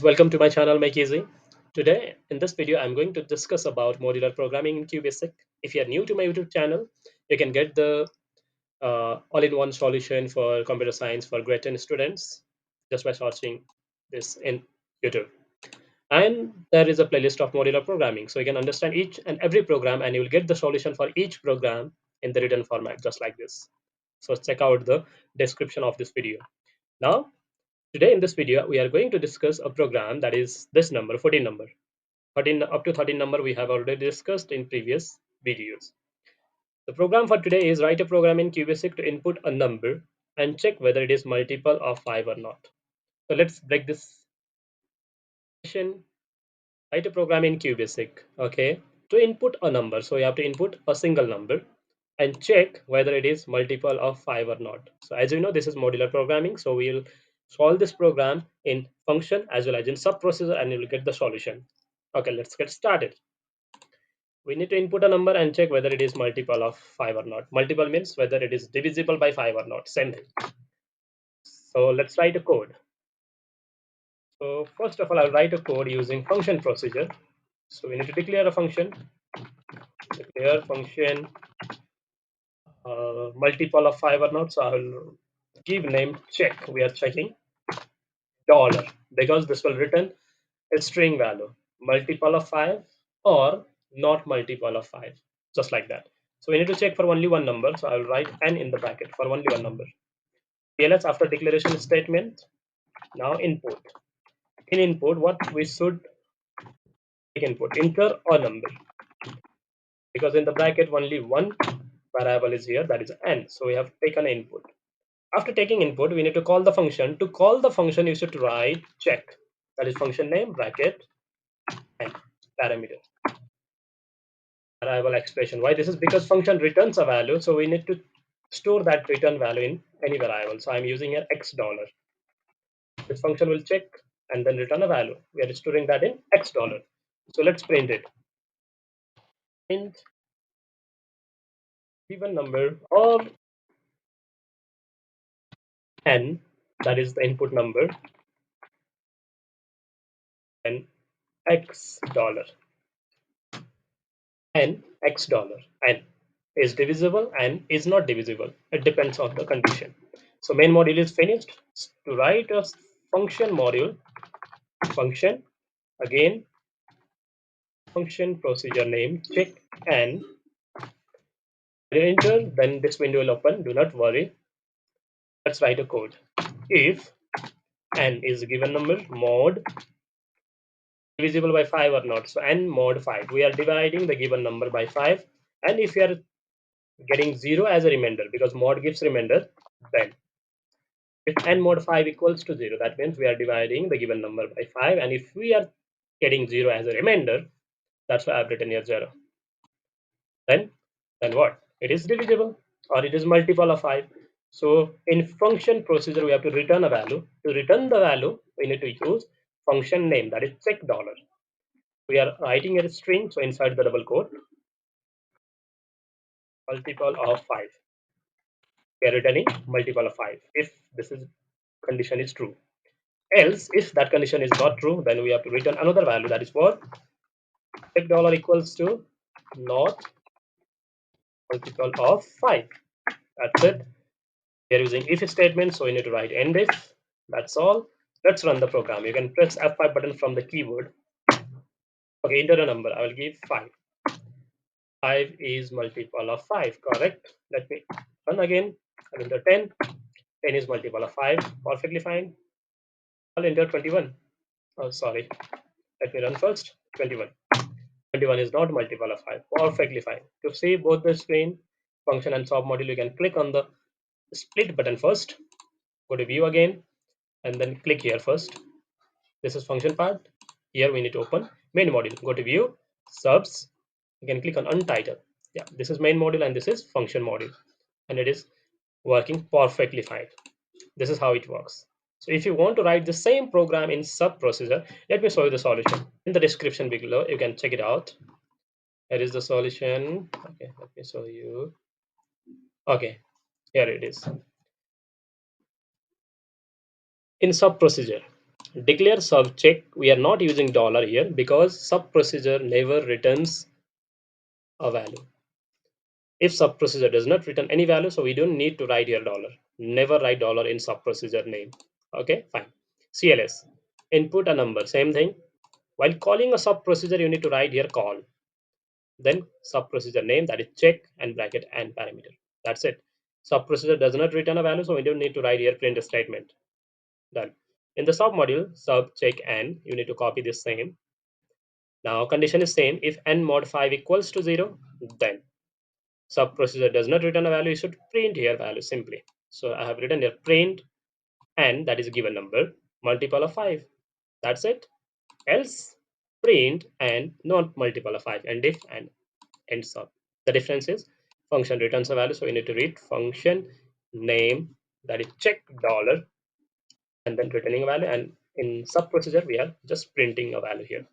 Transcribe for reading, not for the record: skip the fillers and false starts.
Welcome to my channel Make Easy. Today in this video I'm going to discuss about modular programming in QBASIC. If you are new to my YouTube channel, you can get the all-in-one solution for computer science for grade 10 students just by searching this in YouTube. And there is a playlist of modular programming, so you can understand each and every program and you will get the solution for each program in the written format just like this. So check out the description of this video. Now today in this video, we are going to discuss a program that is this number, 14 number. 13 up to 13 number we have already discussed in previous videos. The program for today is write a program in QBASIC to input a number and check whether it is multiple of 5 or not. So let's break this session. Write a program in QBASIC, okay, to input a number. So you have to input a single number and check whether it is multiple of 5 or not. So as you know, this is modular programming. So we'll solve this program in function as well as in sub-procedure and you'll get the solution. Okay, let's get started. We need to input a number and check whether it is multiple of 5 or not. Multiple means whether it is divisible by 5 or not. Same thing. So let's write a code. So first of all, I'll write a code using function procedure. So we need to declare a function. Declare function multiple of 5 or not. So I will give name check. We are checking dollar because this will return a string value multiple of 5 or not multiple of 5, just like that. So we need to check for only one number. So I will write n in the bracket for only one number. TLS after declaration statement. Now input. In input, what we should take input enter or number, because in the bracket only one variable is here, that is n. So we have taken input. After taking input, we need to call the function. To call the function, you should write check. That is function name bracket and parameter variable expression. Why this is? Because function returns a value, so we need to store that return value in any variable. So I'm using an x dollar. This function will check and then return a value. We are storing that in x dollar. So let's print it. Int given number or n, that is the input number, and x dollar. N x dollar. N is divisible and is not divisible. It depends on the condition. So main module is finished. To write a function module, function again, function procedure name check and enter, then this window will open. Do not worry. Let's write a code. If n is a given number, mod divisible by 5 or not. So n mod 5. We are dividing the given number by 5. And if you are getting 0 as a remainder, because mod gives remainder, then if n mod 5 equals to 0, that means we are dividing the given number by 5. And if we are getting 0 as a remainder, that's why I've written here 0. Then what? It is divisible or it is multiple of 5. So in function procedure, we have to return a value. To return the value, we need to use function name, that is check dollar. We are writing a string, so inside the double quote, multiple of 5. We are returning multiple of 5 if this is condition is true. Else, if that condition is not true, then we have to return another value, that is what check dollar equals to not multiple of 5. That's it. We are using if statement, so we need to write end if. That's all. Let's run the program. You can press F5 button from the keyboard. Okay, enter a number. I will give 5. 5 is multiple of 5, correct? Let me run again. I'll enter 10. 10 is multiple of 5, perfectly fine. I'll enter 21. Oh, sorry. Let me run first. 21. 21 is not multiple of 5, perfectly fine. To see both the screen, function and sub module, you can click on the split button first. Go to view again and then click here first. This is function part. Here we need to open main module. Go to view, subs. You can click on untitled. Yeah, this is main module and this is function module, and it is working perfectly fine. This is how it works. So if you want to write the same program in sub procedure, let me show you the solution in the description below. You can check it out. Here is the solution. Okay, let me show you. Okay, here it is. In sub procedure, declare sub check. We are not using dollar here because sub procedure never returns a value. If sub procedure does not return any value, so we don't need to write here dollar. Never write dollar in sub procedure name. Okay, fine. CLS, input a number, same thing. While calling a sub procedure, you need to write here call. Then sub procedure name, that is check and bracket and parameter. That's it. Sub procedure does not return a value, so we don't need to write here print statement. Done. In the sub module, sub check n, you need to copy this same. Now condition is same. If n mod 5 equals to 0, then sub procedure does not return a value, you should print here value simply. So I have written here print n, that is a given number, multiple of 5. That's it. Else print and not multiple of 5, and if and ends up. The difference is function returns a value, so we need to read function name, that is check dollar, and then returning a value, and in sub procedure we are just printing a value here.